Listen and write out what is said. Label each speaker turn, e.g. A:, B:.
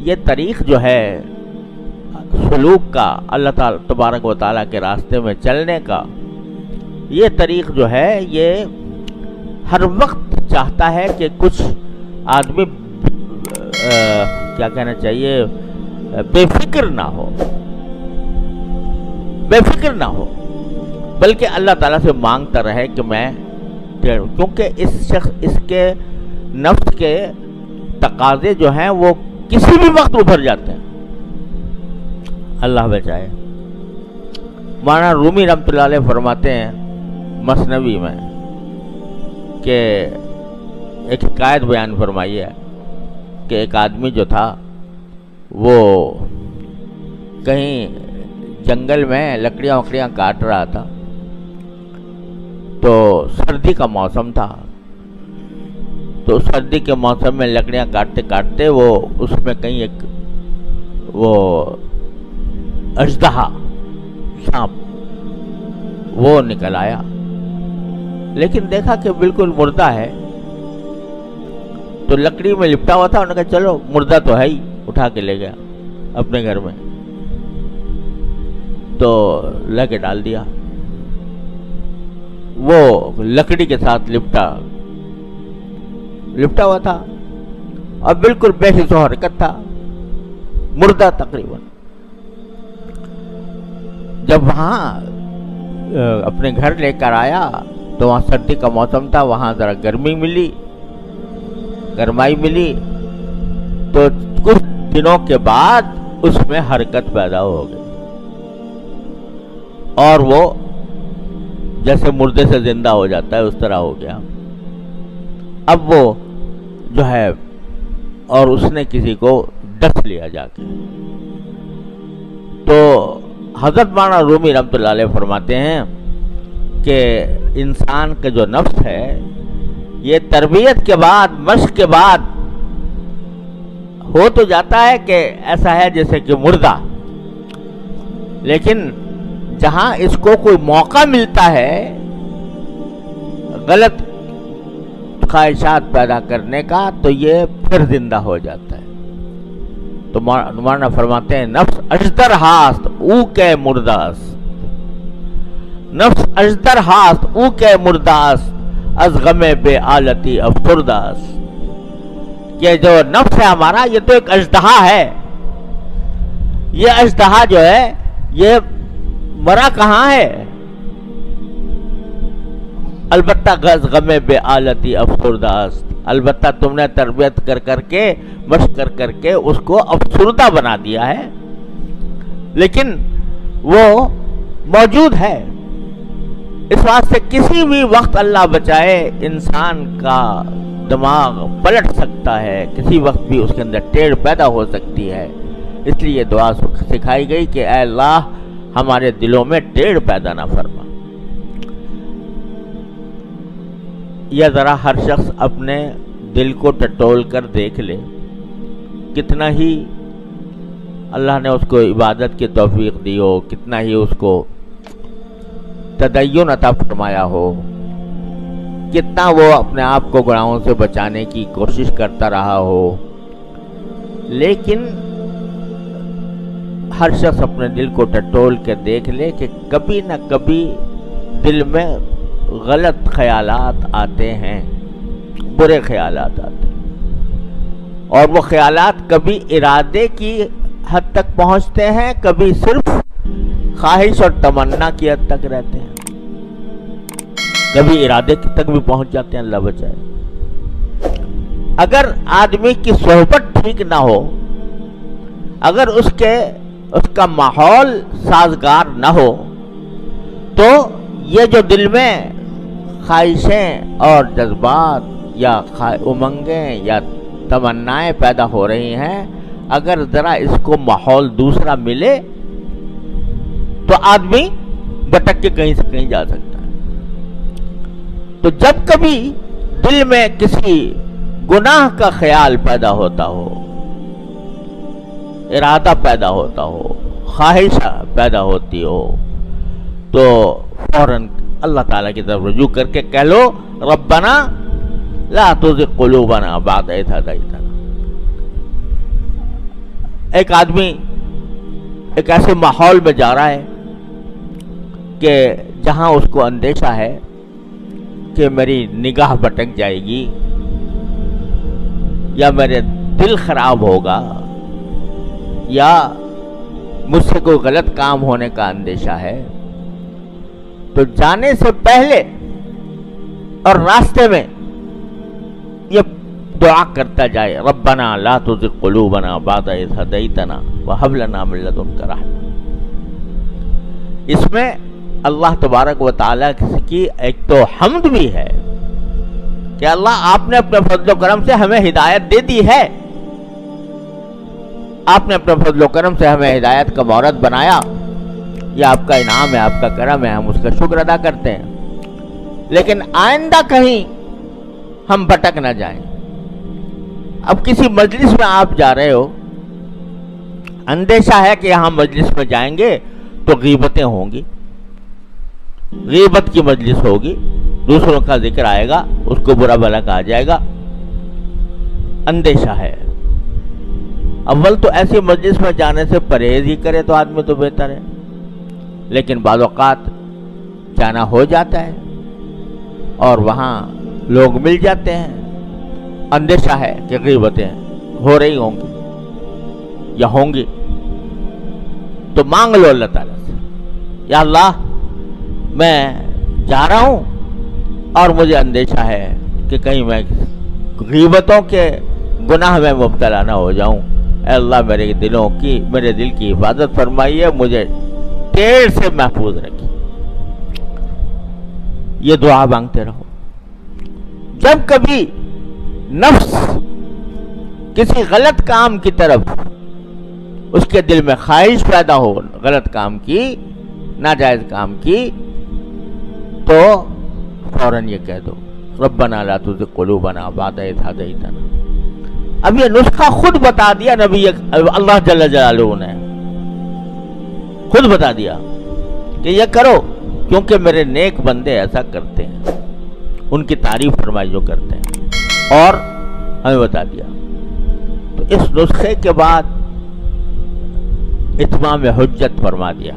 A: یہ طریق جو ہے سلوک کا، اللہ تعالیٰ تبارک و تعالیٰ کے راستے میں چلنے کا، یہ طریق جو ہے یہ ہر وقت چاہتا ہے کہ کچھ آدمی کیا کہنا چاہیے، بے فکر نہ ہو، بے فکر نہ ہو، بلکہ اللہ تعالیٰ سے مانگتا رہے کہ میں، کیونکہ اس کے نفس کے تقاضے جو ہیں وہ کسی بھی وقت ابھر جاتے ہیں، اللہ بچائے۔ مولانا رومی رحمۃ اللہ علیہ فرماتے ہیں مثنوی میں کہ ایک حکایت بیان فرمائی ہے کہ ایک آدمی جو تھا وہ کہیں جنگل میں لکڑیاں وکڑیاں کاٹ رہا تھا، تو سردی کا موسم تھا، تو سردی کے موسم میں لکڑیاں کاٹتے کاٹتے وہ اس میں کہیں ایک وہ اژدہا سانپ وہ نکل آیا، لیکن دیکھا کہ بالکل مردہ ہے، تو لکڑی میں لپٹا ہوا تھا، انہوں نے کہا چلو مردہ تو ہے ہی، اٹھا کے لے گیا اپنے گھر میں، تو لے کے ڈال دیا، وہ لکڑی کے ساتھ لپٹا ہوا تھا اور بالکل بے حس و حرکت تھا، مردہ تقریباً۔ جب وہاں اپنے گھر لے کر آیا تو وہاں سردی کا موسم تھا، وہاں ذرا گرمائی ملی، تو کچھ دنوں کے بعد اس میں حرکت پیدا ہو گئی اور وہ جیسے مردے سے زندہ ہو جاتا ہے اس طرح ہو گیا۔ اب وہ جو ہے، اور اس نے کسی کو ڈس لیا جا کے، تو حضرت مولانا رومی رحمۃ اللہ علیہ فرماتے ہیں کہ انسان کا جو نفس ہے یہ تربیت کے بعد، مشق کے بعد ہو تو جاتا ہے کہ ایسا ہے جیسے کہ مردہ، لیکن جہاں اس کو کوئی موقع ملتا ہے غلط خواہشات پیدا کرنے کا تو یہ پھر زندہ ہو جاتا ہے۔ تو مولانا فرماتے ہیں نفس اجدر ہاست او کے مرداست، نفس اجدر ہاست او کے مرداست از غم بے آلتی افسرداست، کہ جو نفس ہے ہمارا یہ تو ایک اژدہا ہے، یہ اژدہا جو ہے یہ مرا کہاں ہے، البتہ غم بے آلتی افسرداست، البتہ تم نے تربیت کر کے مشق کر کے اس کو افسردہ بنا دیا ہے، لیکن وہ موجود ہے۔ اس واسطے کسی بھی وقت اللہ بچائے انسان کا دماغ پلٹ سکتا ہے، کسی وقت بھی اس کے اندر ٹیڑھ پیدا ہو سکتی ہے، اس لیے یہ دعا سکھائی گئی کہ اے اللہ ہمارے دلوں میں ٹیڑھ پیدا نہ فرما۔ یا ذرا ہر شخص اپنے دل کو ٹٹول کر دیکھ لے، کتنا ہی اللہ نے اس کو عبادت کی توفیق دی ہو، کتنا ہی اس کو تدین عطا فرمایا ہو، کتنا وہ اپنے آپ کو گناہوں سے بچانے کی کوشش کرتا رہا ہو، لیکن ہر شخص اپنے دل کو ٹٹول کے دیکھ لے کہ کبھی نہ کبھی دل میں غلط خیالات آتے ہیں، برے خیالات آتے ہیں، اور وہ خیالات کبھی ارادے کی حد تک پہنچتے ہیں، کبھی صرف خواہش اور تمنا کی حد تک رہتے ہیں، کبھی ارادے تک بھی پہنچ جاتے ہیں، اللہ بچائے۔ اگر آدمی کی صحبت ٹھیک نہ ہو، اگر اس کا ماحول سازگار نہ ہو، تو یہ جو دل میں خواہشیں اور جذبات یا امنگیں یا تمنائیں پیدا ہو رہی ہیں، اگر ذرا اس کو ماحول دوسرا ملے تو آدمی بھٹک کے کہیں سے کہیں جا سکتا ہے۔ تو جب کبھی دل میں کسی گناہ کا خیال پیدا ہوتا ہو، ارادہ پیدا ہوتا ہو، خواہش پیدا ہوتی ہو، تو فوراً اللہ تعالیٰ کی طرف رجوع کر کے کہہ لو ربنا لا تزغ قلوبنا بعد اذ ہدیتنا، ایک آدمی ایک ایسے ماحول میں جا رہا ہے کہ جہاں اس کو اندیشہ ہے کہ میری نگاہ بھٹک جائے گی یا میرے دل خراب ہوگا یا مجھ سے کوئی غلط کام ہونے کا اندیشہ ہے، تو جانے سے پہلے اور راستے میں یہ دعا کرتا جائے، ربنا لا تزغ قلوبنا بعد اذ ہدیتنا وہب لنا من لدنک رحمۃ۔ اس میں اللہ تبارک و تعالیٰ کی ایک تو حمد بھی ہے کہ اللہ آپ نے اپنے فضل و کرم سے ہمیں ہدایت دے دی ہے، آپ نے اپنے فضل و کرم سے ہمیں ہدایت کا مورد بنایا، یہ آپ کا انعام ہے، آپ کا کرم ہے، ہم اس کا شکر ادا کرتے ہیں، لیکن آئندہ کہیں ہم بھٹک نہ جائیں۔ اب کسی مجلس میں آپ جا رہے ہو، اندیشہ ہے کہ یہاں مجلس میں جائیں گے تو غیبتیں ہوں گی، غیبت کی مجلس ہوگی، دوسروں کا ذکر آئے گا، اس کو برا بھلا کہا جائے گا، اندیشہ ہے۔ اول تو ایسی مجلس میں جانے سے پرہیز ہی کرے تو آدمی تو بہتر ہے، لیکن بعض اوقات جانا ہو جاتا ہے اور وہاں لوگ مل جاتے ہیں، اندیشہ ہے کہ غیبتیں ہو رہی ہوں گی یا ہوں گی، تو مانگ لو اللہ تعالیٰ سے، یا اللہ میں جا رہا ہوں اور مجھے اندیشہ ہے کہ کہیں میں غیبتوں کے گناہ میں مبتلا نہ ہو جاؤں، اے اللہ میرے دل کی حفاظت فرمائیے، مجھے ٹیڑھ سے محفوظ رکھیے۔ یہ دعا مانگتے رہو۔ جب کبھی نفس کسی غلط کام کی طرف اس کے دل میں خواہش پیدا ہو، غلط کام کی، ناجائز کام کی، تو فوراً یہ کہہ دو، ربنا لا تزغ قلوبنا بعد اذ ہدیتنا۔ اب یہ نسخہ خود بتا دیا نبی اللہ جل جلالہ نے، خود بتا دیا کہ یہ کرو، کیونکہ میرے نیک بندے ایسا کرتے ہیں، ان کی تعریف فرمائی جو کرتے ہیں، اور ہمیں بتا دیا۔ تو اس نسخے کے بعد اتمام حجت فرما دیا۔